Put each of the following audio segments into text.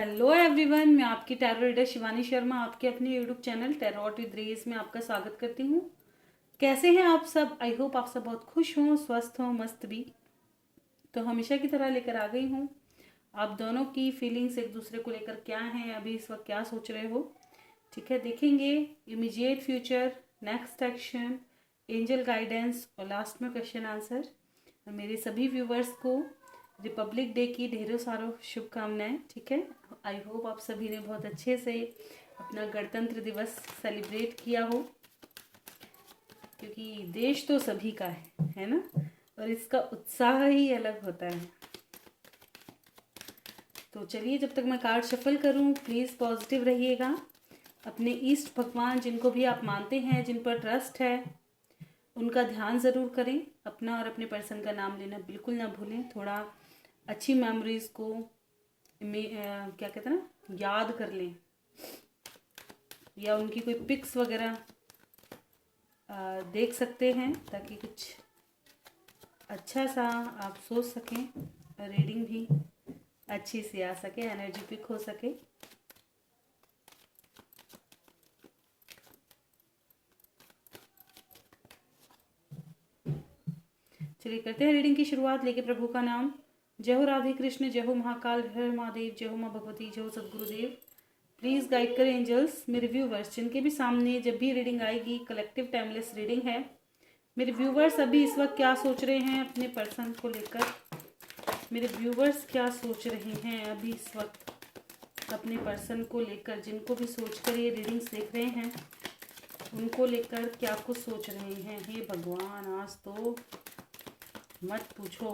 Hello everyone, मैं आपकी tarot reader Shivani Sharma आपके अपने यूट्यूब चैनल टैरोट विद रेज में आपका स्वागत करती हूँ। कैसे हैं आप सब? आई होप आप सब बहुत खुश हों, स्वस्थ हों, मस्त भी। तो हमेशा की तरह लेकर आ गई हूँ आप दोनों की फीलिंग्स एक दूसरे को लेकर क्या हैं, अभी इस वक्त क्या सोच रहे हो। ठीक है, देखेंगे immediate future, next action, angel guidance और लास्ट में क्वेश्चन आंसर। मेरे सभी व्यूवर्स को रिपब्लिक डे की ढेरों सारों शुभकामनाएं। ठीक है, आई होप आप सभी ने बहुत अच्छे से अपना गणतंत्र दिवस सेलिब्रेट किया हो, क्योंकि देश तो सभी का है ना, और इसका उत्साह ही अलग होता है। तो चलिए, जब तक मैं कार्ड शफल करूं, प्लीज़ पॉजिटिव रहिएगा। अपने ईष्ट भगवान जिनको भी आप मानते हैं, जिन पर ट्रस्ट है, उनका ध्यान ज़रूर करें। अपना और अपने पर्सन का नाम लेना बिल्कुल ना भूलें। थोड़ा अच्छी मेमोरीज को क्या कहते हैं ना, याद कर लें, या उनकी कोई पिक्स वगैरह देख सकते हैं, ताकि कुछ अच्छा सा आप सोच सकें, रीडिंग भी अच्छी सी आ सके, एनर्जी पिक हो सके। चलिए करते हैं रीडिंग की शुरुआत। लेके प्रभु का नाम। जय हो राधे कृष्ण, जय हो महाकाल, हर महादेव, जय हो माँ भगवती, जय हो सदगुरुदेव। प्लीज़ गाइड करें एंजल्स मेरे व्यूवर्स, जिनके भी सामने जब भी रीडिंग आएगी, कलेक्टिव टाइमलेस रीडिंग है। मेरे व्यूवर्स अभी इस वक्त क्या सोच रहे हैं अपने पर्सन को लेकर? मेरे व्यूवर्स क्या सोच रहे हैं अभी इस वक्त अपने पर्सन को लेकर? जिनको भी सोच कर ये रीडिंग्स देख रहे हैं, उनको लेकर क्या कुछ सोच रहे हैं? हे भगवान, आज तो मत पूछो।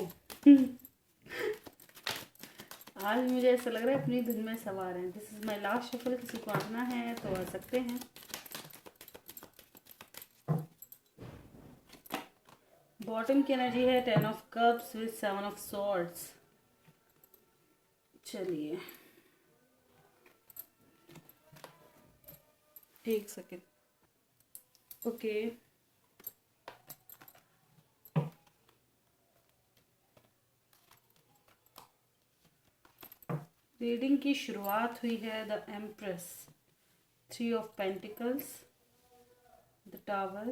आज मुझे ऐसा लग रहा है अपनी धुन में सवार हैं। This is my last shuffle. किसी को आना है तो आ सकते हैं। बॉटम की एनर्जी है 10 of cups with 7 of swords. चलिए एक सेकेंड। ओके, रीडिंग की शुरुआत हुई है the empress, 3 of pentacles, the tower,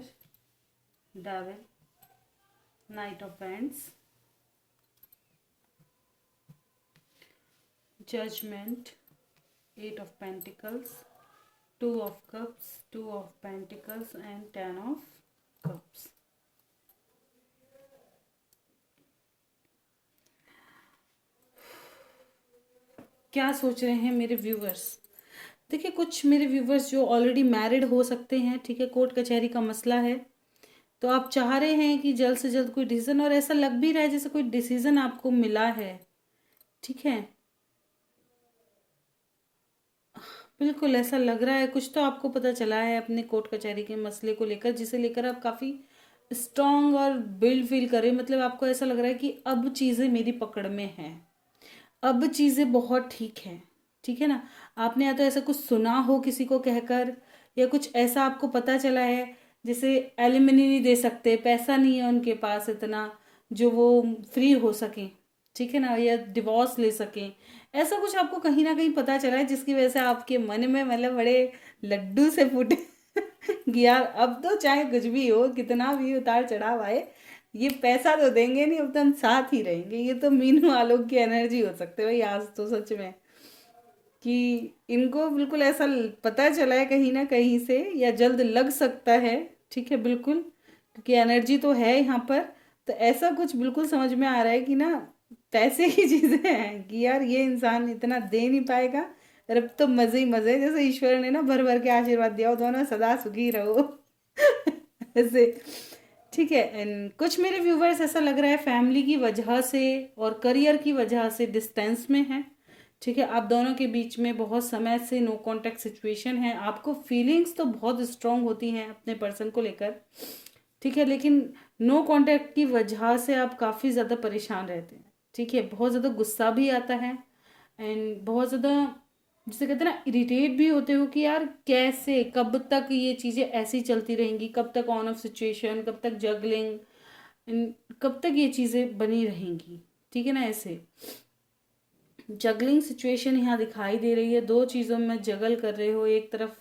devil, knight of bands, judgment, 8 of pentacles, 2 of cups, 2 of pentacles and 10 of cups. क्या सोच रहे हैं मेरे व्यूवर्स? देखिए, कुछ मेरे व्यूवर्स जो ऑलरेडी मैरिड हो सकते हैं। ठीक है, कोर्ट कचहरी का मसला है, तो आप चाह रहे हैं कि जल्द से जल्द कोई डिसीजन, और ऐसा लग भी रहा है जैसे कोई डिसीजन आपको मिला है। ठीक है, बिल्कुल ऐसा लग रहा है। कुछ तो आपको पता चला है अपने कोर्ट कचहरी के मसले को लेकर, जिसे लेकर आप काफ़ी स्ट्रांग और बिल्ड फील कर रहे हैं। मतलब आपको ऐसा लग रहा है कि अब चीज़ें मेरी पकड़ में हैं, अब चीज़ें बहुत ठीक हैं। ठीक है ना, आपने या तो ऐसा कुछ सुना हो किसी को कहकर, या कुछ ऐसा आपको पता चला है जैसे एलिमनी नहीं दे सकते, पैसा नहीं है उनके पास इतना जो वो फ्री हो सकें। ठीक है ना, या डिवोर्स ले सकें। ऐसा कुछ आपको कहीं ना कहीं पता चला है, जिसकी वजह से आपके मन में मतलब बड़े लड्डू से फूटे कि यार अब तो चाहे कुछ भी हो, कितना भी उतार चढ़ाव आए, ये पैसा तो देंगे नहीं, अब तो हम साथ ही रहेंगे। ये तो मीनू आलोक की एनर्जी हो सकते है भाई आज तो, सच में, कि इनको बिल्कुल ऐसा पता चला है कहीं ना कहीं से, या जल्द लग सकता है। ठीक है, बिल्कुल, क्योंकि एनर्जी तो है यहाँ पर। तो ऐसा कुछ बिल्कुल समझ में आ रहा है कि ना, पैसे की चीज़ें हैं कि यार ये इंसान इतना दे नहीं पाएगा, और अब तो मज़े ही मज़े, जैसे ईश्वर ने ना भर भर के आशीर्वाद दिया हो, दोनों सदा सुखी रहो। ऐसे। ठीक है, एंड कुछ मेरे व्यूवर्स ऐसा लग रहा है फैमिली की वजह से और करियर की वजह से डिस्टेंस में है। ठीक है, आप दोनों के बीच में बहुत समय से नो कांटेक्ट सिचुएशन है। आपको फीलिंग्स तो बहुत स्ट्रांग होती हैं अपने पर्सन को लेकर। ठीक है, लेकिन नो कांटेक्ट की वजह से आप काफ़ी ज़्यादा परेशान रहते हैं। ठीक है, बहुत ज़्यादा गुस्सा भी आता है, एंड बहुत ज़्यादा, जिसे कहते हैं ना, इरिटेट भी होते हो कि यार कैसे, कब तक ये चीज़ें ऐसी चलती रहेंगी, कब तक ऑन ऑफ सिचुएशन, कब तक जगलिंग, कब तक ये चीज़ें बनी रहेंगी। ठीक है ना, ऐसे। जगलिंग सिचुएशन यहाँ दिखाई दे रही है, दो चीज़ों में जगल कर रहे हो, एक तरफ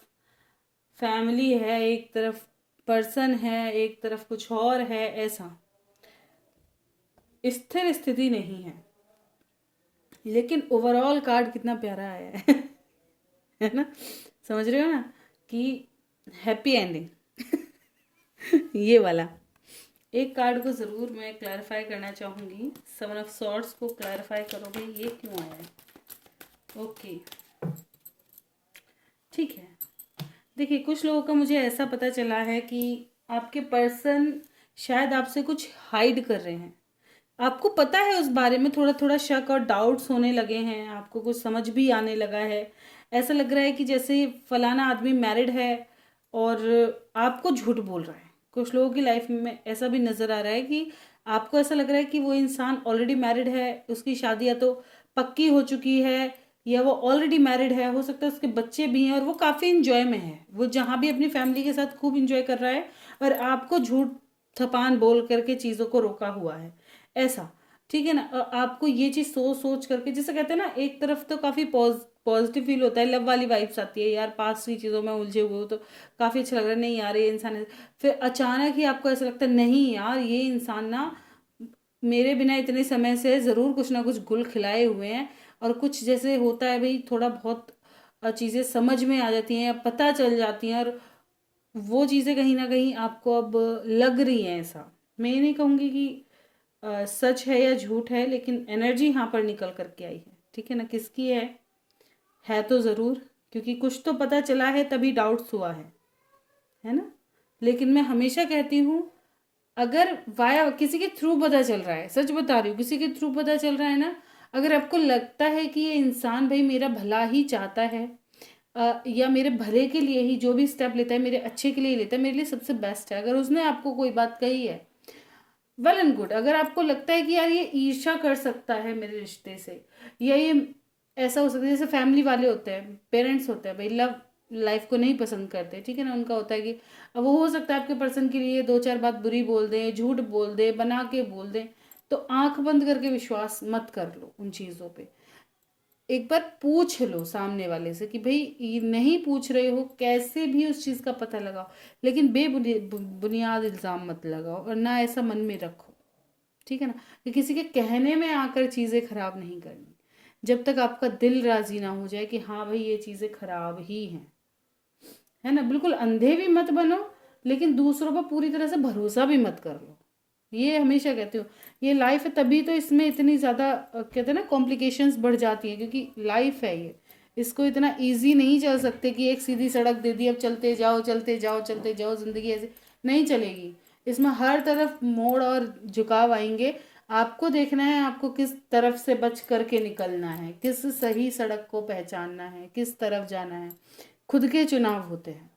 फैमिली है, एक तरफ पर्सन है, एक तरफ कुछ और है, ऐसा स्थिर स्थिति नहीं है। लेकिन ओवरऑल कार्ड कितना प्यारा आया है है ना, समझ रहे हो ना कि हैप्पी एंडिंग ये वाला। एक कार्ड को ज़रूर मैं क्लैरिफाई करना चाहूँगी, सेवन ऑफ सॉर्ड्स को क्लैरिफाई करो भाई ये क्यों आया है। ओके ठीक है, देखिए कुछ लोगों का मुझे ऐसा पता चला है कि आपके पर्सन शायद आपसे कुछ हाइड कर रहे हैं। आपको पता है उस बारे में, थोड़ा थोड़ा शक और डाउट्स होने लगे हैं, आपको कुछ समझ भी आने लगा है। ऐसा लग रहा है कि जैसे फलाना आदमी मैरिड है और आपको झूठ बोल रहा है। कुछ लोगों की लाइफ में ऐसा भी नज़र आ रहा है कि आपको ऐसा लग रहा है कि वो इंसान ऑलरेडी मैरिड है, उसकी शादी या तो पक्की हो चुकी है या वो ऑलरेडी मैरिड है, हो सकता है उसके बच्चे भी हैं और वो काफ़ी इंजॉय में है, वो जहाँ भी अपनी फैमिली के साथ खूब इंजॉय कर रहा है और आपको झूठ थपान बोल करके चीज़ों को रोका हुआ है, ऐसा। ठीक है ना, आपको ये चीज़ सोच सोच करके, जैसे कहते हैं ना, एक तरफ तो काफ़ी पॉजिटिव फील होता है, लव वाली वाइब्स आती है यार, पास की चीज़ों में उलझे हुए हो तो काफ़ी अच्छा लग रहा है, नहीं यार ये इंसान है। फिर अचानक ही आपको ऐसा लगता है नहीं यार ये इंसान ना मेरे बिना इतने समय से ज़रूर कुछ ना कुछ गुल खिलाए हुए हैं, और कुछ जैसे होता है भाई थोड़ा बहुत चीज़ें समझ में आ जाती हैं, पता चल जाती हैं, और वो चीज़ें कहीं ना कहीं आपको अब लग रही हैं। ऐसा मैं ये नहीं कहूँगी कि सच है या झूठ है, लेकिन एनर्जी यहाँ पर निकल करके आई है। ठीक है ना, किसकी है तो ज़रूर, क्योंकि कुछ तो पता चला है तभी डाउट्स हुआ है ना। लेकिन मैं हमेशा कहती हूँ, अगर वाया किसी के थ्रू पता चल रहा है, सच बता रही हूँ, किसी के थ्रू पता चल रहा है ना, अगर आपको लगता है कि ये इंसान भाई मेरा भला ही चाहता है, या मेरे भले के लिए ही जो भी स्टेप लेता है मेरे अच्छे के लिए ही लेता है, मेरे लिए सबसे बेस्ट है, अगर उसने आपको कोई बात कही है वेल एंड गुड। अगर आपको लगता है कि यार ये ईर्ष्या कर सकता है मेरे रिश्ते से, या ये ऐसा हो सकता है, जैसे फैमिली वाले होते हैं, पेरेंट्स होते हैं भाई, लव लाइफ को नहीं पसंद करते, ठीक है ना, उनका होता है कि अब वो हो सकता है आपके पर्सन के लिए दो चार बात बुरी बोल दें, झूठ बोल दें, बना के बोल दें, तो आंख बंद करके विश्वास मत कर लो उन चीज़ों पे। एक बार पूछ लो सामने वाले से कि भाई ये नहीं पूछ रहे हो कैसे भी उस चीज़ का पता लगाओ, लेकिन बुनियाद इल्ज़ाम मत लगाओ और ना ऐसा मन में रखो। ठीक है ना, कि किसी के कहने में आकर चीज़ें खराब नहीं करनी, जब तक आपका दिल राजी ना हो जाए कि हाँ भाई ये चीज़ें खराब ही हैं, है ना। बिल्कुल अंधे भी मत बनो, लेकिन दूसरों पर पूरी तरह से भरोसा भी मत कर लो। ये हमेशा कहती हूँ, ये लाइफ है, तभी तो इसमें इतनी ज़्यादा कहते हैं ना कॉम्प्लिकेशंस बढ़ जाती हैं, क्योंकि लाइफ है ये, इसको इतना इजी नहीं चल सकते कि एक सीधी सड़क दे दी अब चलते जाओ चलते जाओ चलते जाओ, ज़िंदगी ऐसे नहीं चलेगी। इसमें हर तरफ मोड़ और झुकाव आएंगे, आपको देखना है आपको किस तरफ से बच करके निकलना है, किस सही सड़क को पहचानना है, किस तरफ जाना है। खुद के चुनाव होते हैं,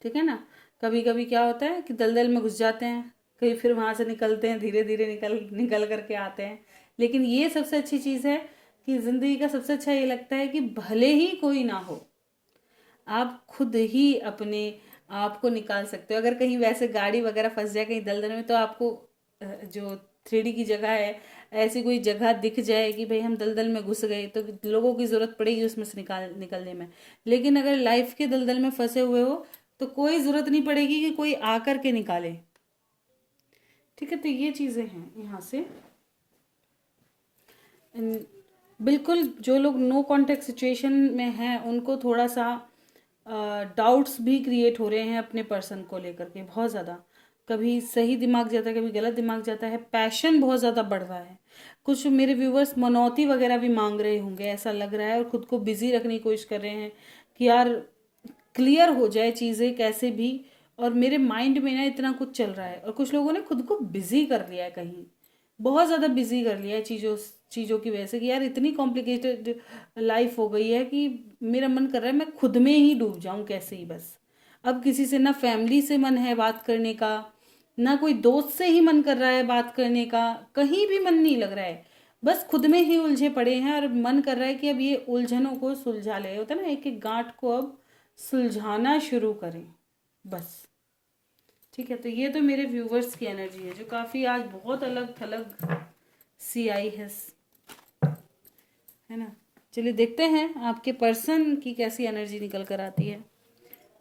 ठीक है ना। कभी कभी क्या होता है कि दलदल में घुस जाते हैं, कहीं फिर वहाँ से निकलते हैं, धीरे धीरे निकल निकल करके आते हैं। लेकिन ये सबसे अच्छी चीज़ है कि ज़िंदगी का सबसे अच्छा ये लगता है कि भले ही कोई ना हो, आप खुद ही अपने आप को निकाल सकते हो। अगर कहीं वैसे गाड़ी वगैरह फंस जाए कहीं दलदल में, तो आपको जो 3D की जगह है, ऐसी कोई जगह दिख जाए कि भाई हम दलदल में घुस गए, तो लोगों की ज़रूरत पड़ेगी उसमें से निकलने में। लेकिन अगर लाइफ के दलदल में फंसे हुए हो तो कोई ज़रूरत नहीं पड़ेगी कि कोई आकर के निकाले। ठीक है, तो ये चीज़ें हैं यहाँ से। बिल्कुल जो लोग नो कॉन्टेक्ट सिचुएशन में हैं उनको थोड़ा सा डाउट्स भी क्रिएट हो रहे हैं अपने पर्सन को लेकर के, बहुत ज़्यादा। कभी सही दिमाग जाता है, कभी गलत दिमाग जाता है, पैशन बहुत ज़्यादा बढ़ रहा है। कुछ मेरे व्यूवर्स मनौती वगैरह भी मांग रहे होंगे ऐसा लग रहा है, और खुद को बिजी रखने की कोशिश कर रहे हैं कि यार क्लियर हो जाए चीज़ें कैसे भी, और मेरे माइंड में ना इतना कुछ चल रहा है। और कुछ लोगों ने खुद को बिजी कर लिया है, कहीं बहुत ज़्यादा बिजी कर लिया है चीज़ों चीज़ों की वजह से, कि यार इतनी कॉम्प्लिकेटेड लाइफ हो गई है कि मेरा मन कर रहा है मैं खुद में ही डूब जाऊं कैसे ही बस। अब किसी से ना फैमिली से मन है बात करने का, ना कोई दोस्त से ही मन कर रहा है बात करने का, कहीं भी मन नहीं लग रहा है, बस खुद में ही उलझे पड़े हैं। और मन कर रहा है कि अब ये उलझनों को सुलझा ले, होता है ना, एक एक गांठ को अब सुलझाना शुरू करें बस। ठीक है, तो ये तो मेरे व्यूवर्स की एनर्जी है जो काफ़ी आज बहुत अलग थलग सी आई है। है ना। चलिए देखते हैं आपके पर्सन की कैसी एनर्जी निकल कर आती है।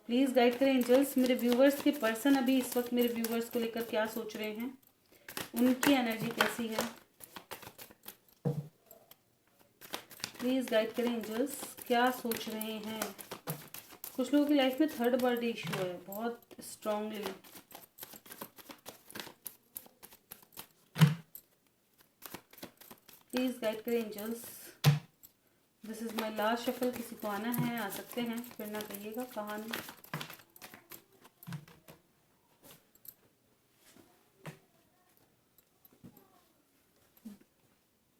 प्लीज़ गाइड करें एंजल्स, मेरे व्यूवर्स के पर्सन अभी इस वक्त मेरे व्यूवर्स को लेकर क्या सोच रहे हैं, उनकी एनर्जी कैसी है। प्लीज़ गाइड करें एंजल्स, क्या सोच रहे हैं। कुछ लोगों की लाइफ में थर्ड बर्थ इशू है बहुत स्ट्रांगली। प्लीज़ गाइड करें angels, this is my last shuffle. किसी को आना है आ सकते हैं, फिर ना कहिएगा कहानी।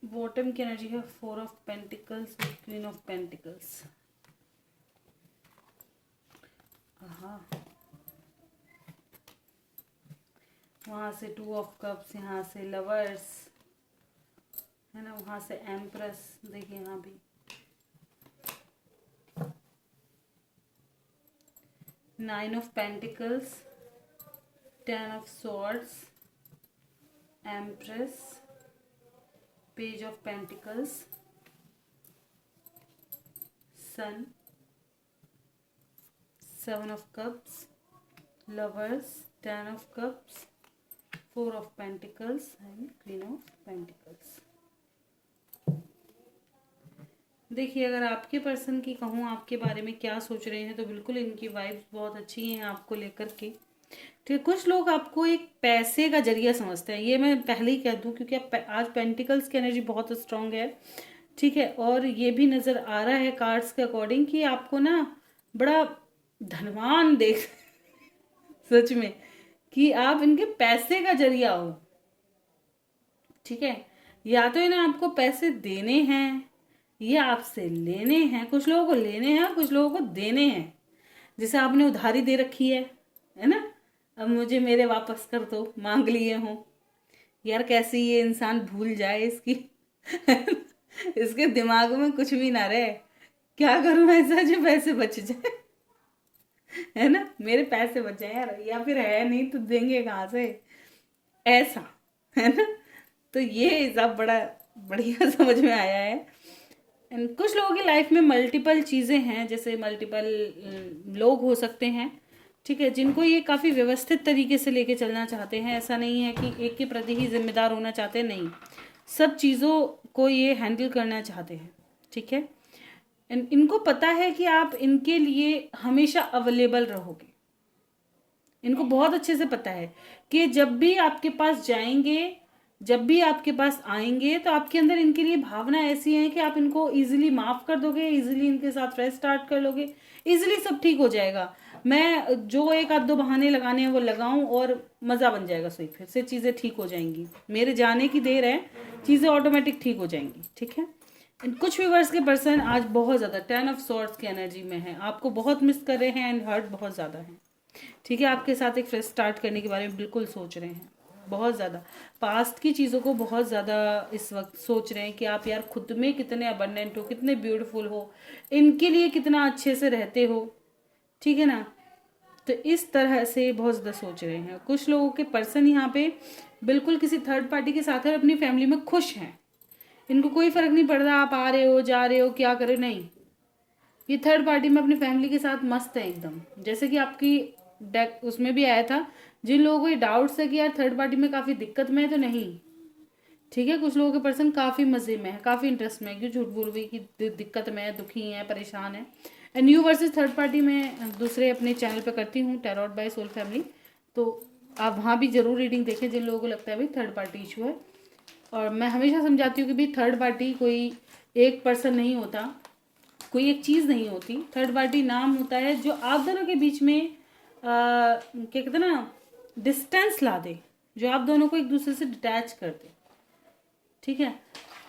बॉटम की एनर्जी है 4 of pentacles with queen of pentacles. हाँ, वहाँ से 2 ऑफ कप्स, यहाँ से लवर्स, है ना, वहाँ से एम्प्रेस। देखिए यहाँ भी 9 of pentacles, 10 of swords, empress, page of pentacles, sun, 7 of cups, lovers, 10 of cups, 4 of pentacles and queen of pentacles. देखिए अगर आपके पर्सन की कहूँ आपके बारे में क्या सोच रहे हैं, तो बिल्कुल इनकी वाइब्स बहुत अच्छी हैं आपको लेकर के। ठीक है, कुछ लोग आपको एक पैसे का जरिया समझते हैं, ये मैं पहले ही कह दूं, क्योंकि आप आज पेंटिकल्स की एनर्जी बहुत स्ट्रांग है। ठीक है, और ये भी नज़र आ रहा है कार्ड्स के अकॉर्डिंग कि आपको ना बड़ा धनवान देख सच में, कि आप इनके पैसे का जरिया हो। ठीक है, या तो इन्हें आपको पैसे देने हैं या आपसे लेने हैं। कुछ लोगों को लेने हैं और कुछ लोगों को देने हैं। जैसे आपने उधारी दे रखी है ना, अब मुझे मेरे वापस कर दो, मांग लिए हो। यार कैसे ये इंसान भूल जाए इसकी इसके दिमाग में कुछ भी ना रहे, क्या करूं ऐसा जो पैसे बच जाए है ना, मेरे पैसे बच जाए यार, या फिर है नहीं तो देंगे कहाँ से, ऐसा, है ना। तो ये हिसाब बड़ा बढ़िया समझ में आया है। एंड कुछ लोगों की लाइफ में मल्टीपल चीज़ें हैं, जैसे मल्टीपल लोग हो सकते हैं। ठीक है, जिनको ये काफ़ी व्यवस्थित तरीके से लेके चलना चाहते हैं। ऐसा नहीं है कि एक के प्रति ही जिम्मेदार होना चाहते हैं, नहीं, सब चीज़ों को ये हैंडल करना चाहते हैं। ठीक है, इनको पता है कि आप इनके लिए हमेशा अवेलेबल रहोगे। इनको बहुत अच्छे से पता है कि जब भी आपके पास जाएंगे, जब भी आपके पास आएंगे, तो आपके अंदर इनके लिए भावना ऐसी है कि आप इनको इजीली माफ कर दोगे, इजीली इनके साथ फ्रेश स्टार्ट कर लोगे, इजीली सब ठीक हो जाएगा। मैं जो एक आध दो बहाने लगाने हैं वो लगाऊं और मज़ा बन जाएगा, सही फिर से चीज़ें ठीक हो जाएंगी। मेरे जाने की देर है, चीज़ें ऑटोमेटिक ठीक हो जाएंगी। ठीक है, कुछ व्यूवर्स के पर्सन आज बहुत ज़्यादा 10 ऑफ सॉर्ड्स की एनर्जी में है, आपको बहुत मिस कर रहे हैं एंड हर्ट बहुत ज़्यादा है। ठीक है, आपके साथ एक फ्रेश स्टार्ट करने के बारे में बिल्कुल सोच रहे हैं, बहुत ज़्यादा पास्ट की चीज़ों को बहुत ज़्यादा इस वक्त सोच रहे हैं कि आप यार खुद में कितने अबंडेंट हो, कितने ब्यूटीफुल हो, इनके लिए कितना अच्छे से रहते हो। ठीक है ना, तो इस तरह से बहुत ज़्यादा सोच रहे हैं। कुछ लोगों के पर्सन यहाँ पे बिल्कुल किसी थर्ड पार्टी के साथ है, अपनी फैमिली में खुश हैं। इनको कोई फ़र्क नहीं पड़ रहा आप आ रहे हो जा रहे हो क्या करे, नहीं, ये थर्ड पार्टी में अपनी फैमिली के साथ मस्त है एकदम। जैसे कि आपकी डेक उसमें भी आया था, जिन लोगों को ये डाउट्स है कि यार थर्ड पार्टी में काफ़ी दिक्कत में है, तो नहीं। ठीक है, कुछ लोगों के पर्सन काफ़ी मज़े में है, काफ़ी इंटरेस्ट में है, क्यों झूठ बोल रही कि दिक्कत में है, दुखी है, परेशान है। And new versus third party में दूसरे अपने चैनल पे करती हूँ, टैरोट बाय सोल फैमिली, तो आप वहाँ भी ज़रूर रीडिंग देखें जिन लोगों को लगता है भाई थर्ड पार्टी इशू है। और मैं हमेशा समझाती हूँ कि भाई थर्ड पार्टी कोई एक पर्सन नहीं होता, कोई एक चीज़ नहीं होती। थर्ड पार्टी नाम होता है जो आप दोनों के बीच में क्या कहते हैं ना, डिस्टेंस ला दे, जो आप दोनों को एक दूसरे से डिटैच कर दे। ठीक है,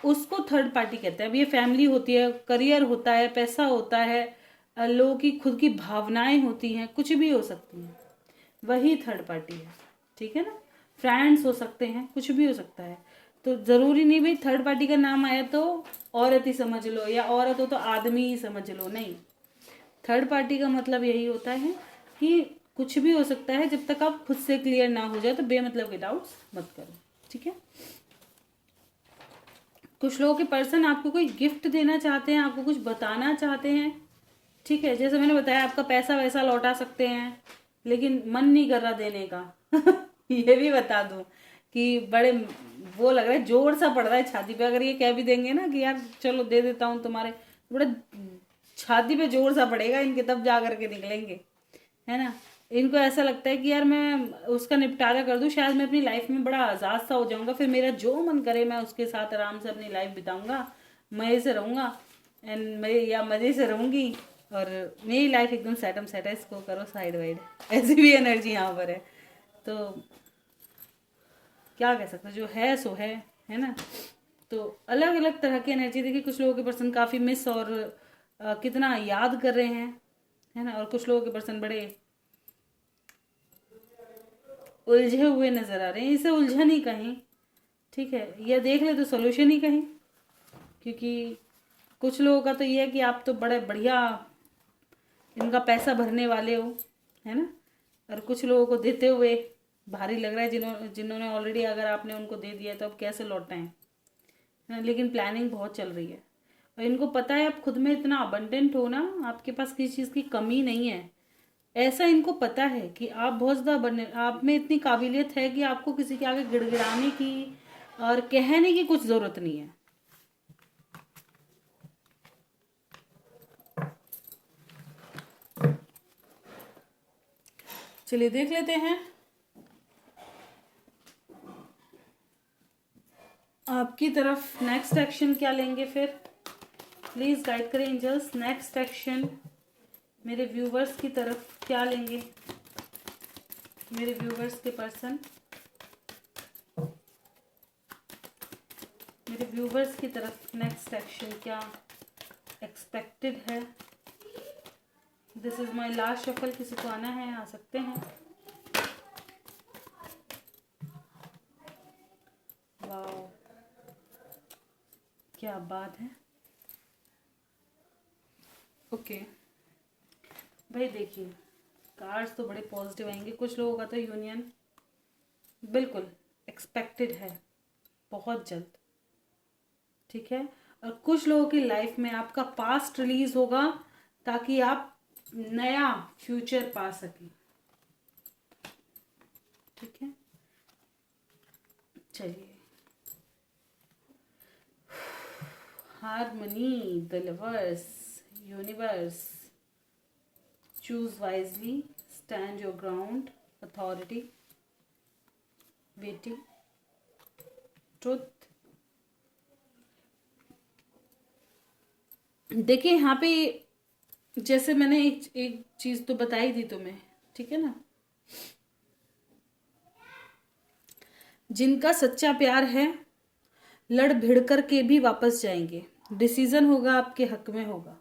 उसको थर्ड पार्टी कहते हैं। अब ये फैमिली होती है, करियर होता है, पैसा होता है, लोगों की खुद की भावनाएं होती हैं, कुछ भी हो सकती हैं, वही थर्ड पार्टी है। ठीक है ना, फ्रेंड्स हो सकते हैं, कुछ भी हो सकता है। तो ज़रूरी नहीं भाई थर्ड पार्टी का नाम आया तो औरत ही समझ लो, या औरत हो तो आदमी ही समझ लो, नहीं। थर्ड पार्टी का मतलब यही होता है कि कुछ भी हो सकता है, जब तक आप खुद से क्लियर ना हो जाए तो बेमतलब के डाउट्स मत करो। ठीक है, कुछ लोगों के पर्सन आपको कोई गिफ्ट देना चाहते हैं, आपको कुछ बताना चाहते हैं, ठीक है। जैसे मैंने बताया आपका पैसा वैसा लौटा सकते हैं, लेकिन मन नहीं कर रहा देने का। ये भी बता दूं कि बड़े वो लग रहा है, जोर सा पड़ रहा है छाती पे। अगर ये कह भी देंगे ना कि यार चलो दे देता हूँ तुम्हारे, बड़ा छाती पे जोर सा पड़ेगा इनके, तब जा करके निकलेंगे, है ना। इनको ऐसा लगता है कि यार मैं उसका निपटारा कर दूं, शायद मैं अपनी लाइफ में बड़ा आज़ाद सा हो जाऊंगा, फिर मेरा जो मन करे मैं उसके साथ आराम से अपनी लाइफ बिताऊंगा, मज़े से रहूंगा एंड मैं या मज़े से रहूंगी, और मेरी लाइफ एकदम सेटम सेट है, इसको करो साइड वाइड। ऐसी भी एनर्जी यहाँ पर है। तो क्या कह सकते, जो है सो है ना। तो अलग अलग तरह की एनर्जी देखिए, कुछ लोगों के पर्सन काफ़ी मिस और कितना याद कर रहे हैं, है ना। और कुछ लोगों के पर्सन बड़े उलझे हुए नजर आ रहे हैं। इसे उलझन ही कहीं, ठीक है, या देख ले तो सोल्यूशन ही कहीं। क्योंकि कुछ लोगों का तो ये है कि आप तो बड़े बढ़िया इनका पैसा भरने वाले हो, है ना। और कुछ लोगों को देते हुए भारी लग रहा है, जिन्होंने ऑलरेडी अगर आपने उनको दे दिया तो अब कैसे लौटाएं, है ना। लेकिन प्लानिंग बहुत चल रही है, और इनको पता है आप खुद में इतना अबंडेंट हो ना, आपके पास किसी चीज़ की कमी नहीं है। ऐसा इनको पता है कि आप बहुत ज़्यादा बने, आप में इतनी काबिलियत है कि आपको किसी के आगे गिड़गिड़ाने की और कहने की कुछ ज़रूरत नहीं है। चलिए देख लेते हैं आपकी तरफ नेक्स्ट एक्शन क्या लेंगे फिर। प्लीज़ गाइड करें एंजल्स, नेक्स्ट एक्शन मेरे व्यूवर्स की तरफ क्या लेंगे, मेरे व्यूवर्स के पर्सन, मेरे व्यूवर्स की तरफ नेक्स्ट एक्शन क्या एक्सपेक्टेड है। This is my last shuffle, किसी को आना है आ सकते हैं। वाओ क्या बात है। ओके भाई देखिए, कार्ड्स तो बड़े पॉजिटिव आएंगे। कुछ लोगों का तो यूनियन बिल्कुल एक्सपेक्टेड है बहुत जल्द, ठीक है। और कुछ लोगों की लाइफ में आपका पास्ट रिलीज होगा ताकि आप नया फ्यूचर पा सकें, ठीक है। चलिए, harmony, the lovers, universe, choose wisely, stand your ground, authority, waiting, truth. देखिए यहाँ पे जैसे मैंने एक चीज तो बताई थी तुम्हें, ठीक है ना। जिनका सच्चा प्यार है लड़ भिड़ कर के भी वापस जाएंगे, डिसीजन होगा आपके हक में होगा,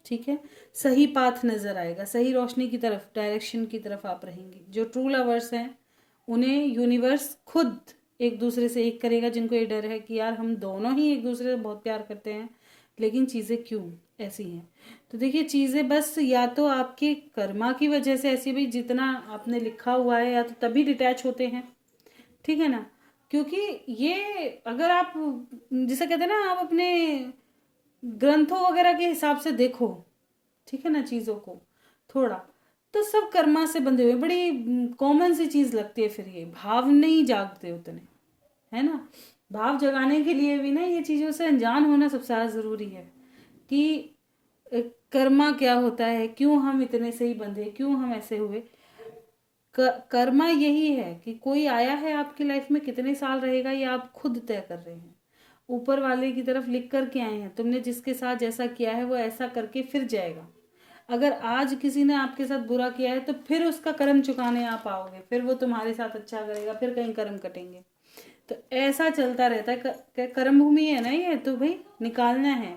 ठीक है। सही पाथ नजर आएगा, सही रोशनी की तरफ, डायरेक्शन की तरफ आप रहेंगे। जो ट्रू लवर्स हैं उन्हें यूनिवर्स खुद एक दूसरे से एक करेगा। जिनको ये डर है कि यार हम दोनों ही एक दूसरे से बहुत प्यार करते हैं लेकिन चीज़ें क्यों ऐसी हैं, तो देखिए चीज़ें बस या तो आपके कर्मा की वजह से ऐसी, भाई जितना आपने लिखा हुआ है, या तो तभी डिटैच होते हैं, ठीक है ना। क्योंकि ये अगर आप जिसे कहते हैं ना, आप अपने ग्रंथों वगैरह के हिसाब से देखो, ठीक है ना, चीज़ों को थोड़ा, तो सब कर्मा से बंधे हुए, बड़ी कॉमन सी चीज़ लगती है। फिर ये भाव नहीं जागते उतने, है ना। भाव जगाने के लिए भी ना ये चीज़ों से अनजान होना सबसे ज़्यादा ज़रूरी है कि कर्मा क्या होता है, क्यों हम इतने से ही बंधे, क्यों हम ऐसे हुए। कर्मा यही है कि कोई आया है आपकी लाइफ में, कितने साल रहेगा ये आप खुद तय कर रहे हैं। ऊपर वाले की तरफ लिख कर के आए हैं, तुमने जिसके साथ जैसा किया है वो ऐसा करके फिर जाएगा। अगर आज किसी ने आपके साथ बुरा किया है तो फिर उसका कर्म चुकाने आप आओगे, फिर वो तुम्हारे साथ अच्छा करेगा, फिर कहीं कर्म कटेंगे। तो ऐसा चलता रहता है। कर्म भूमि है ना ये, तो भाई निकालना है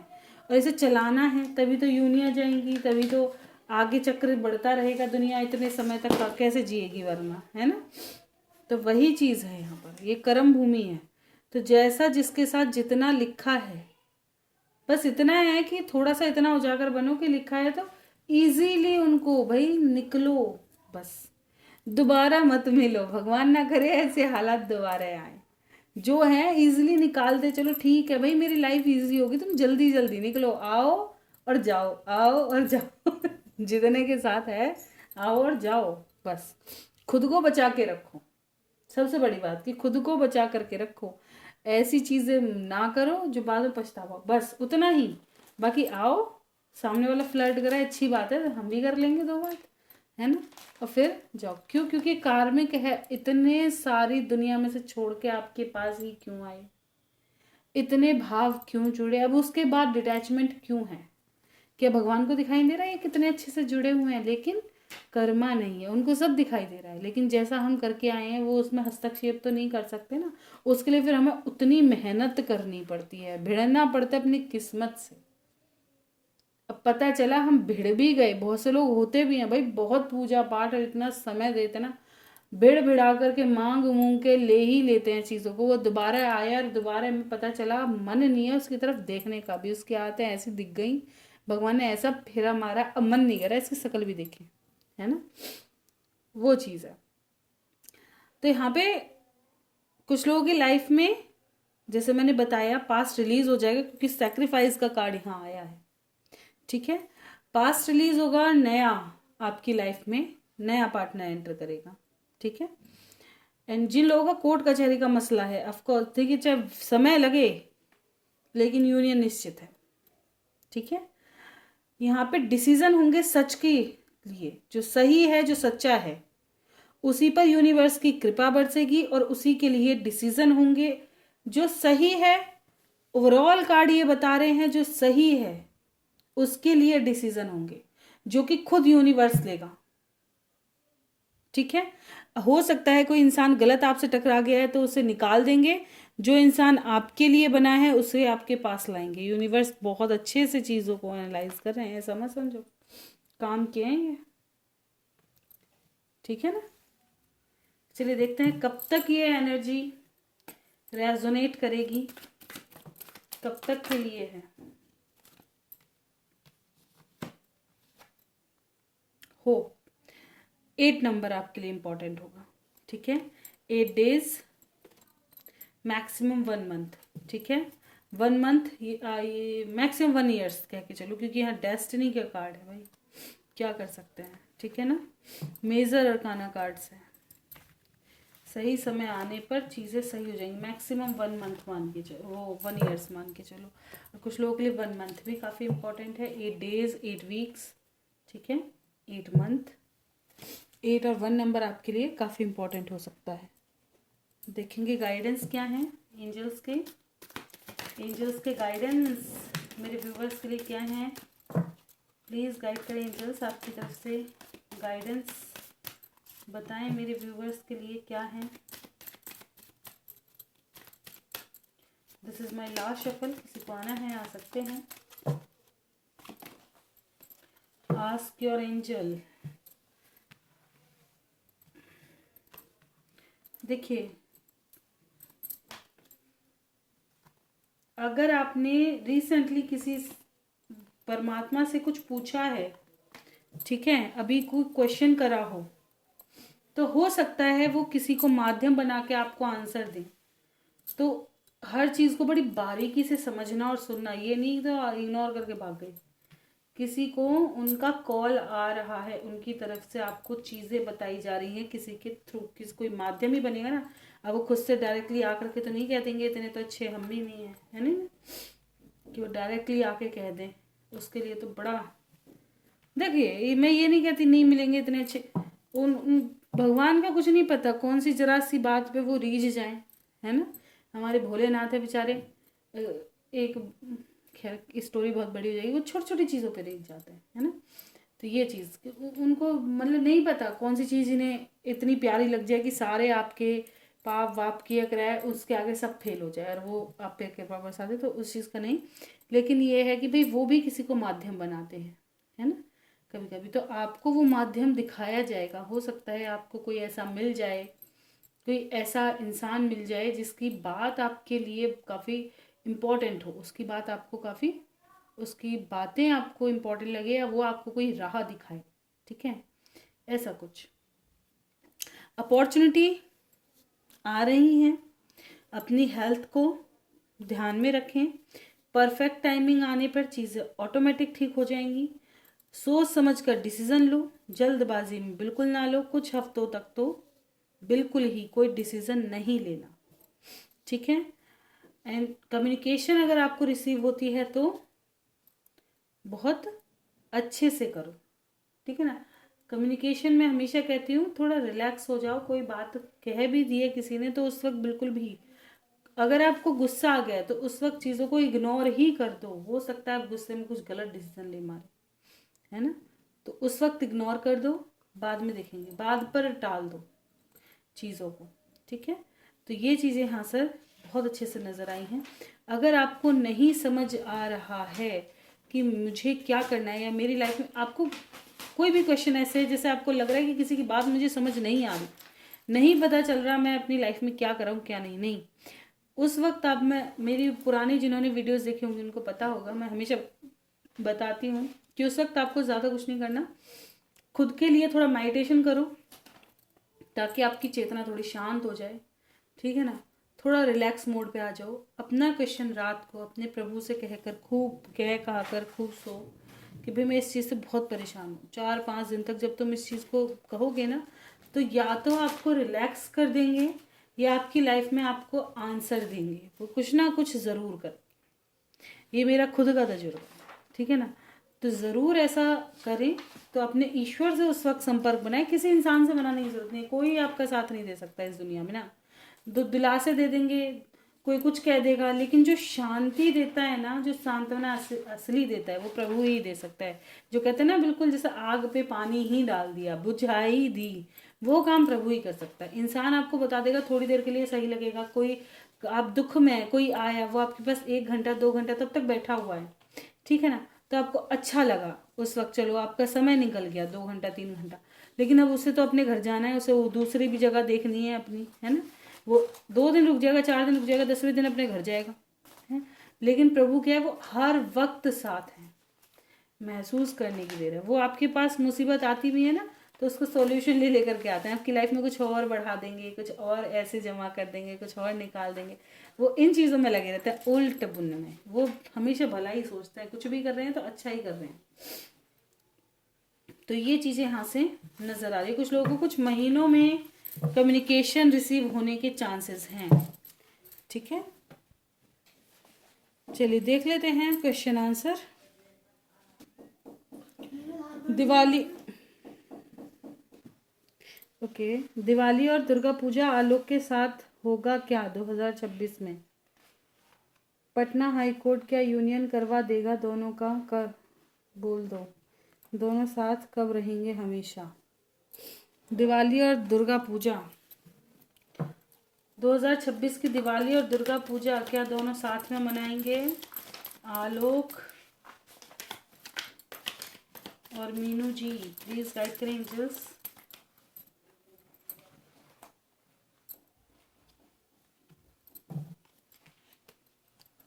और इसे चलाना है, तभी तो यूनियाँ जाएंगी, तभी तो आगे चक्र बढ़ता रहेगा। दुनिया इतने समय तक कैसे जिएगी वरना, है ना। तो वही चीज़ है यहाँ पर, ये कर्म भूमि है। तो जैसा जिसके साथ जितना लिखा है, बस इतना है कि थोड़ा सा इतना उजागर बनो कि लिखा है तो इजीली उनको भाई निकलो, बस दोबारा मत मिलो। भगवान ना करे ऐसे हालात दोबारा आए, जो है इजीली निकाल दे, चलो ठीक है भाई मेरी लाइफ इजी होगी, तुम जल्दी जल्दी निकलो, आओ और जाओ, आओ और जाओ। जितने के साथ है आओ और जाओ, बस खुद को बचा के रखो। सबसे बड़ी बात कि खुद को बचा करके रखो, ऐसी चीजें ना करो जो बाद में पछतावा, बस उतना ही। बाकी आओ, सामने वाला फ्लर्ट करे अच्छी बात है, हम भी कर लेंगे दो बात, है ना, और फिर जाओ। क्यों? क्योंकि कार्मिक है, इतने सारी दुनिया में से छोड़ के आपके पास ही क्यों आए, इतने भाव क्यों जुड़े, अब उसके बाद डिटैचमेंट क्यों है? क्या भगवान को दिखाई दे रहा है कितने अच्छे से जुड़े हुए हैं, लेकिन कर्मा नहीं है, उनको सब दिखाई दे रहा है, लेकिन जैसा हम करके आए हैं वो उसमें हस्तक्षेप तो नहीं कर सकते ना। उसके लिए फिर हमें उतनी मेहनत करनी पड़ती है, भिड़ना पड़ता है अपनी किस्मत से। अब पता चला हम भिड़ भी गए, बहुत से लोग होते भी हैं भाई, बहुत पूजा पाठ और इतना समय देते ना, भिड़ भिड़ा करके मांग मूंग के ले ही लेते हैं चीज़ों को, वो दोबारा आया और दोबारा में पता चला मन नहीं है उसकी तरफ देखने का भी, उसकी आदतें ऐसी दिख गई, भगवान ने ऐसा फेरा मारा, अब मन नहीं कर रहा इसकी शक्ल भी देखे, है ना, वो चीज़ है। तो यहाँ पे कुछ लोगों की लाइफ में, जैसे मैंने बताया, पास्ट रिलीज हो जाएगा क्योंकि सेक्रीफाइस का कार्ड यहाँ आया है, ठीक है। पास्ट रिलीज होगा, नया आपकी लाइफ में नया पार्टनर एंटर करेगा, ठीक है। एंड जिन लोगों का कोर्ट कचहरी का मसला है, ऑफकोर्स देखिए चाहे समय लगे लेकिन यूनियन निश्चित है, ठीक है। यहाँ पे डिसीजन होंगे सच के लिए, जो सही है जो सच्चा है उसी पर यूनिवर्स की कृपा बरसेगी और उसी के लिए डिसीजन होंगे जो सही है। ओवरऑल कार्ड ये बता रहे हैं जो सही है उसके लिए डिसीजन होंगे, जो कि खुद यूनिवर्स लेगा, ठीक है। हो सकता है कोई इंसान गलत आपसे टकरा गया है तो उसे निकाल देंगे, जो इंसान आपके लिए बना है उसे आपके पास लाएंगे। यूनिवर्स बहुत अच्छे से चीज़ों को एनालाइज कर रहे हैं, ऐसा मत समझो, काम किए हैं ये, ठीक है ना। चलिए देखते हैं कब तक ये एनर्जी रेजोनेट करेगी, कब तक के लिए है। हो 8 नंबर आपके लिए इंपॉर्टेंट होगा, ठीक है। 8 डेज, मैक्सिमम 1 मंथ, ठीक है। 1 मंथ, ये मैक्सिमम 1 ईयर्स कह के चलो, क्योंकि यहाँ डेस्टिनी का कार्ड है भाई, क्या कर सकते हैं, ठीक है ना। मेजर अरकाना कार्ड से सही समय आने पर चीज़ें सही हो जाएंगी। मैक्सिमम 1 मंथ मान के चलो, वो 1 ईयर्स मान के चलो, और कुछ लोगों के लिए 1 मंथ भी काफ़ी इंपॉर्टेंट है। 8 डेज 8 वीक्स, ठीक है, 8 मंथ, 8 और 1 नंबर आपके लिए काफ़ी इंपॉर्टेंट हो सकता है। देखेंगे गाइडेंस क्या है एंजल्स के, एंजल्स के गाइडेंस मेरे व्यूवर्स के लिए क्या है। प्लीज़ गाइड करें एंजल्स, आपकी तरफ से गाइडेंस बताएं मेरे व्यूवर्स के लिए क्या है। This is my last shuffle, किसी को आना है आ सकते हैं। Ask your angel. देखिए, अगर आपने रिसेंटली किसी परमात्मा से कुछ पूछा है, ठीक है, अभी कोई क्वेश्चन करा हो, तो हो सकता है वो किसी को माध्यम बना के आपको आंसर दे। तो हर चीज़ को बड़ी बारीकी से समझना और सुनना, ये नहीं तो इग्नोर करके भाग गए। किसी को उनका कॉल आ रहा है, उनकी तरफ से आपको चीज़ें बताई जा रही हैं किसी के थ्रू, किसी कोई माध्यम ही बनेगा ना। अब वो खुद से डायरेक्टली आकर के तो नहीं कह देंगे, इतने तो अच्छे हम भी नहीं है ना, कि वो डायरेक्टली आके कह दें। उसके लिए तो बड़ा, देखिए मैं ये नहीं कहती नहीं मिलेंगे इतने अच्छे, उन भगवान का कुछ नहीं पता कौन सी जरा सी बात पे वो रीझ जाए, है ना। हमारे भोलेनाथ है बेचारे, एक, खैर स्टोरी बहुत बड़ी हो जाएगी, वो छोटी छोटी चीज़ों पे रीझ जाते हैं, है ना। तो ये चीज़ उनको मतलब नहीं पता कौन सी चीज़ इन्हें इतनी प्यारी लग जाए कि सारे आपके पाप वाप किया कराए उसके आगे सब फेल हो जाए और वो आप पे कृपा बरसा दे, तो उस चीज़ का नहीं। लेकिन ये है कि भाई वो भी किसी को माध्यम बनाते हैं, है ना, कभी कभी। तो आपको वो माध्यम दिखाया जाएगा, हो सकता है आपको कोई ऐसा मिल जाए, कोई ऐसा इंसान मिल जाए जिसकी बात आपके लिए काफ़ी इम्पोर्टेंट हो, उसकी बात आपको काफ़ी, उसकी बातें आपको इम्पोर्टेंट लगे, या वो आपको कोई राह दिखाए, ठीक है, ऐसा कुछ। अपॉर्चुनिटी आ रही हैं, अपनी हेल्थ को ध्यान में रखें। परफेक्ट टाइमिंग आने पर चीज़ें ऑटोमेटिक ठीक हो जाएंगी। सोच समझ कर डिसीजन लो, जल्दबाजी में बिल्कुल ना लो। कुछ हफ्तों तक तो बिल्कुल ही कोई डिसीजन नहीं लेना, ठीक है। एंड कम्युनिकेशन अगर आपको रिसीव होती है तो बहुत अच्छे से करो, ठीक है ना। कम्युनिकेशन में हमेशा कहती हूँ थोड़ा रिलैक्स हो जाओ। कोई बात कह भी दी है किसी ने तो उस वक्त बिल्कुल भी, अगर आपको गुस्सा आ गया है तो उस वक्त चीज़ों को इग्नोर ही कर दो। हो सकता है आप गुस्से में कुछ गलत डिसीजन ले मारे, है ना, तो उस वक्त इग्नोर कर दो, बाद में देखेंगे, बाद पर टाल दो चीज़ों को, ठीक है। तो ये चीज़ें हाँ सर बहुत अच्छे से नज़र आई हैं। अगर आपको नहीं समझ आ रहा है कि मुझे क्या करना है या मेरी लाइफ में आपको कोई भी क्वेश्चन ऐसे है जैसे आपको लग रहा है कि किसी की बात मुझे समझ नहीं आ रही, नहीं पता चल रहा मैं अपनी लाइफ में क्या कर रहा हूँ क्या नहीं, उस वक्त आप, मैं मेरी पुरानी जिन्होंने वीडियोस देखी होंगी उनको पता होगा, मैं हमेशा बताती हूँ कि उस वक्त आपको ज़्यादा कुछ नहीं करना, खुद के लिए थोड़ा मेडिटेशन करो ताकि आपकी चेतना थोड़ी शांत हो जाए, ठीक है ना। थोड़ा रिलैक्स मोड पे आ जाओ। अपना क्वेश्चन रात को अपने प्रभु से कहकर खूब कहा कर खूब सो कि भाई मैं इस चीज़ से बहुत परेशान हूँ। 4-5 दिन तक जब तुम इस चीज़ को कहोगे ना तो या तो आपको रिलैक्स कर देंगे या आपकी लाइफ में आपको आंसर देंगे, वो कुछ ना कुछ ज़रूर कर। ये मेरा खुद का तजुर्बा है, ठीक है ना। तो ज़रूर ऐसा करें। तो अपने ईश्वर से उस वक्त संपर्क बनाए, किसी इंसान से बनाने की जरूरत नहीं, कोई आपका साथ नहीं दे सकता इस दुनिया में ना। दिलासे दे देंगे, कोई कुछ कह देगा, लेकिन जो शांति देता है ना, जो सांत्वना असली देता है वो प्रभु ही दे सकता है। जो कहते हैं ना बिल्कुल जैसे आग पे पानी ही डाल दिया बुझाई दी, वो काम प्रभु ही कर सकता है। इंसान आपको बता देगा थोड़ी देर के लिए सही लगेगा, कोई आप दुख में कोई आया वो आपके पास 1 घंटा 2 घंटा तब तक बैठा हुआ है, ठीक है ना, तो आपको अच्छा लगा उस वक्त, चलो आपका समय निकल गया 2 घंटा 3 घंटा, लेकिन अब उसे तो अपने घर जाना है, उसे वो दूसरी भी जगह देखनी है अपनी, है ना। वो 2 दिन रुक जाएगा, 4 दिन रुक जाएगा, 10वें दिन अपने घर जाएगा, है। लेकिन प्रभु क्या है, वो हर वक्त साथ है, महसूस करने की देर है। वो आपके पास मुसीबत आती भी है ना तो उसको सॉल्यूशन ले लेकर के आते हैं, आपकी लाइफ में कुछ और बढ़ा देंगे, कुछ और ऐसे जमा कर देंगे, कुछ और निकाल देंगे। वो इन चीज़ों में लगे रहते हैं, उल्ट पुण्य में। वो हमेशा भला ही सोचते हैं, कुछ भी कर रहे हैं तो अच्छा ही कर रहे हैं। तो ये चीज़ें यहाँ से नज़र आ रही है। कुछ लोगों को कुछ महीनों में कम्युनिकेशन रिसीव होने के चांसेस हैं, ठीक है। चलिए देख लेते हैं question answer. Diwali, okay, Diwali और दुर्गा पूजा आलोक के साथ होगा क्या 2026 में? पटना हाई कोर्ट क्या यूनियन करवा देगा दोनों का? कर बोल दो, दोनों साथ कब रहेंगे हमेशा? दिवाली और दुर्गा पूजा, 2026 की दिवाली और दुर्गा पूजा क्या दोनों साथ में मनाएंगे? आलोक और मीनू जी प्लीज गाइड करें एंजल्स।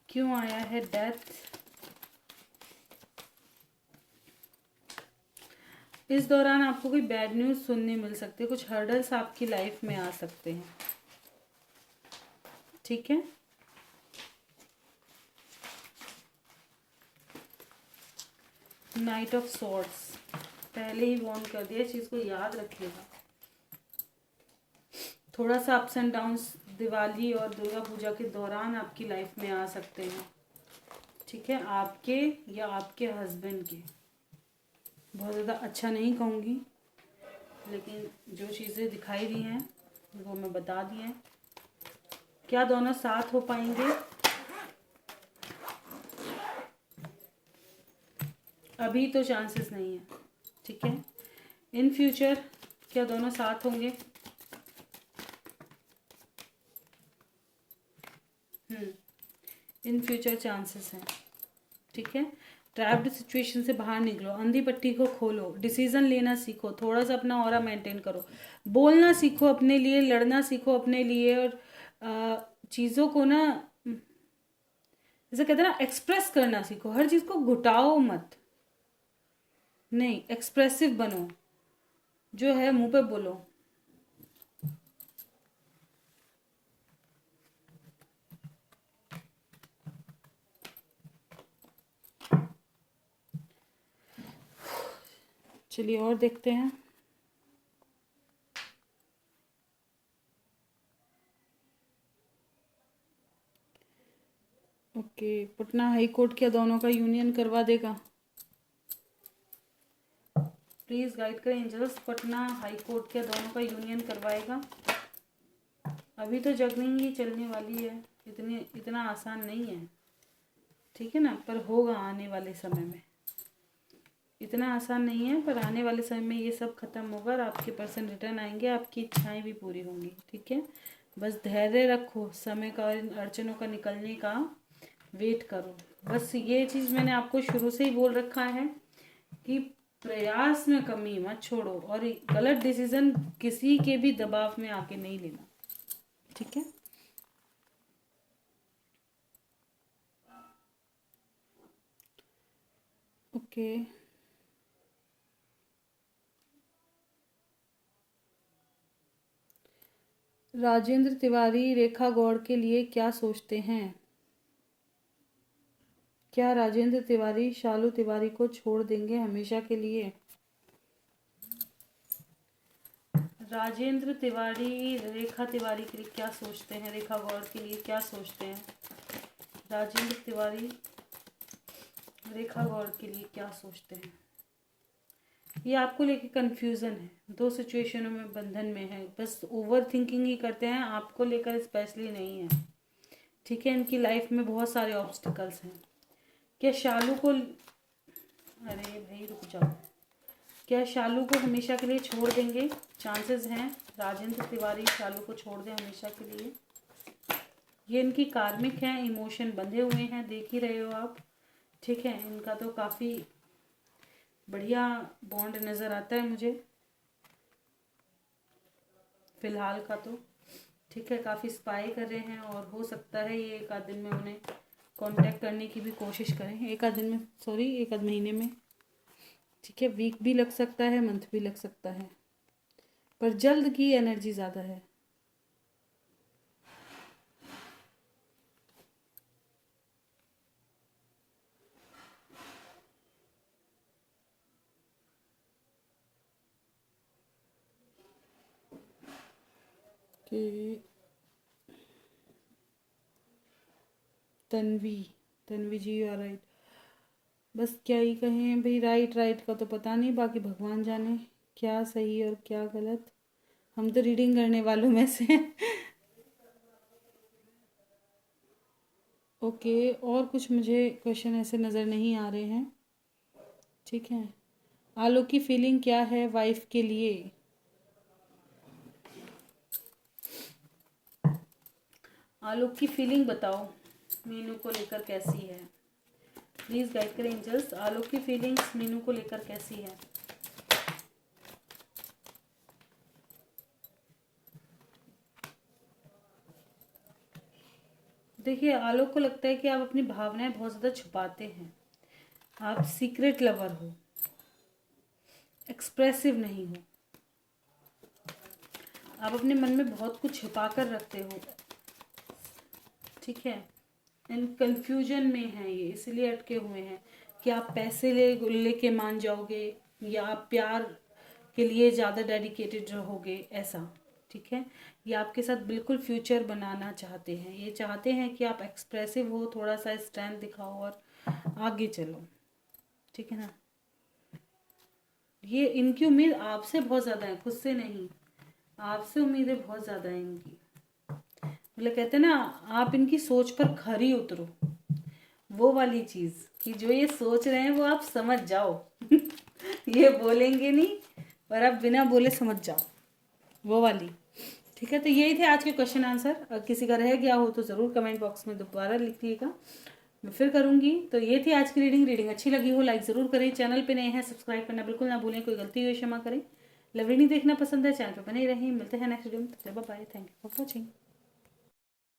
क्यों आया है डेथ? इस दौरान आपको कोई बैड न्यूज़ सुनने मिल सकती है, कुछ हर्डल्स आपकी लाइफ में आ सकते हैं, ठीक है। नाइट ऑफ सॉर्ड्स पहले ही वॉर्न कर दिया, इस चीज़ को याद रखिएगा। थोड़ा सा अप्स एंड डाउन्स दिवाली और दुर्गा पूजा के दौरान आपकी लाइफ में आ सकते हैं, ठीक है। आपके या आपके हस्बैंड के, बहुत ज़्यादा अच्छा नहीं कहूँगी, लेकिन जो चीज़ें दिखाई दी हैं वो मैं बता दी हैं। क्या दोनों साथ हो पाएंगे? अभी तो चांसेस नहीं है, ठीक है। इन फ्यूचर क्या दोनों साथ होंगे? इन फ्यूचर चांसेस हैं, ठीक है। ट्रैप्ड सिचुएशन से बाहर निकलो, अंधी पट्टी को खोलो, डिसीजन लेना सीखो, थोड़ा सा अपना ऑरा मेंटेन करो, बोलना सीखो अपने लिए, लड़ना सीखो अपने लिए, और चीज़ों को ना जैसे कहते हैं ना एक्सप्रेस करना सीखो, हर चीज़ को घुटाओ मत, नहीं एक्सप्रेसिव बनो, जो है मुंह पे बोलो। चलिए और देखते हैं। ओके, पटना हाई कोर्ट क्या दोनों का यूनियन करवा देगा? प्लीज़ गाइड करें एंजल्स, पटना हाई कोर्ट क्या दोनों का यूनियन करवाएगा? अभी तो जगनिंग ही चलने वाली है, इतना आसान नहीं है, ठीक है ना, पर होगा आने वाले समय में। इतना आसान नहीं है, पर आने वाले समय में ये सब खत्म होगा और आपके पर्सन रिटर्न आएंगे, आपकी इच्छाएं भी पूरी होंगी, ठीक है। बस धैर्य रखो, समय का और इन अड़चनों का निकलने का वेट करो। बस ये चीज़ मैंने आपको शुरू से ही बोल रखा है कि प्रयास में कमी मत छोड़ो और गलत डिसीजन किसी के भी दबाव में आके नहीं लेना, ठीक है। ओके, राजेंद्र तिवारी रेखा गौड़ के लिए क्या सोचते हैं? क्या राजेंद्र तिवारी शालू तिवारी को छोड़ देंगे हमेशा के लिए? राजेंद्र तिवारी रेखा तिवारी के लिए क्या सोचते हैं? रेखा गौड़ के लिए क्या सोचते हैं? राजेंद्र तिवारी रेखा गौड़ के लिए क्या सोचते हैं? ये आपको लेके कंफ्यूजन है, दो सिचुएशनों में बंधन में है, बस ओवर थिंकिंग ही करते हैं, आपको लेकर स्पेशली नहीं है, ठीक है। इनकी लाइफ में बहुत सारे ऑब्स्टिकल्स हैं। क्या शालू को, अरे भाई रुक जाओ, क्या शालू को हमेशा के लिए छोड़ देंगे? चांसेस हैं राजेंद्र तिवारी शालू को छोड़ दें हमेशा के लिए। ये इनकी कार्मिक हैं, इमोशन बंधे हुए हैं, देख ही रहे हो आप, ठीक है। इनका तो काफ़ी बढ़िया बॉन्ड नज़र आता है मुझे फिलहाल का तो, ठीक है। काफ़ी स्पाई कर रहे हैं और हो सकता है ये एक आध दिन में उन्हें कांटेक्ट करने की भी कोशिश करें, एक आध दिन में, सॉरी एक आध महीने में, ठीक है। वीक भी लग सकता है, मंथ भी लग सकता है, पर जल्द की एनर्जी ज़्यादा है। कि तन्वी जी यू आर राइट। बस क्या ही कहें भाई, राइट राइट का तो पता नहीं, बाकी भगवान जाने क्या सही और क्या गलत, हम तो रीडिंग करने वालों में से हैं। ओके, और कुछ मुझे क्वेश्चन ऐसे नज़र नहीं आ रहे हैं, ठीक है। आलोक की फीलिंग क्या है वाइफ के लिए? आलोक की फीलिंग बताओ, मीनू को लेकर कैसी है? प्लीज़ गाइड करें एंजल्स, आलोक की फीलिंग्स मीनू को लेकर कैसी है? देखिए, आलोक को लगता है कि आप अपनी भावनाएं बहुत ज़्यादा छुपाते हैं, आप सीक्रेट लवर हो, एक्सप्रेसिव नहीं हो, आप अपने मन में बहुत कुछ छुपा कर रखते हो, ठीक है। इन कन्फ्यूजन में हैं ये, इसलिए अटके हुए हैं कि आप पैसे लेके मान जाओगे या आप प्यार के लिए ज़्यादा डेडिकेटेड रहोगे, ऐसा, ठीक है। ये आपके साथ बिल्कुल फ्यूचर बनाना चाहते हैं, ये चाहते हैं कि आप एक्सप्रेसिव हो, थोड़ा सा स्ट्रेंथ दिखाओ और आगे चलो, ठीक है ना। ये इनकी उम्मीद आपसे बहुत ज़्यादा है, खुद से नहीं, आपसे उम्मीदें बहुत ज़्यादा हैं इनकी। मतलब कहते हैं ना, आप इनकी सोच पर खरी उतरो, वो वाली चीज़ कि जो ये सोच रहे हैं वो आप समझ जाओ। ये बोलेंगे नहीं और आप बिना बोले समझ जाओ, वो वाली, ठीक है। तो यही थे आज के क्वेश्चन आंसर, अगर किसी का रह गया हो तो ज़रूर कमेंट बॉक्स में दोबारा लिखिएगा, मैं फिर करूँगी। तो ये थी आज की रीडिंग अच्छी लगी हो लाइक ज़रूर करें, चैनल पे नए हैं सब्सक्राइब करना बिल्कुल ना भूलें, कोई गलती हुई क्षमा करें। लव रीडिंग देखना पसंद है चैनल पर बने रहें, मिलते हैं नेक्स्ट वीडियो में, bye bye, thank you for watching.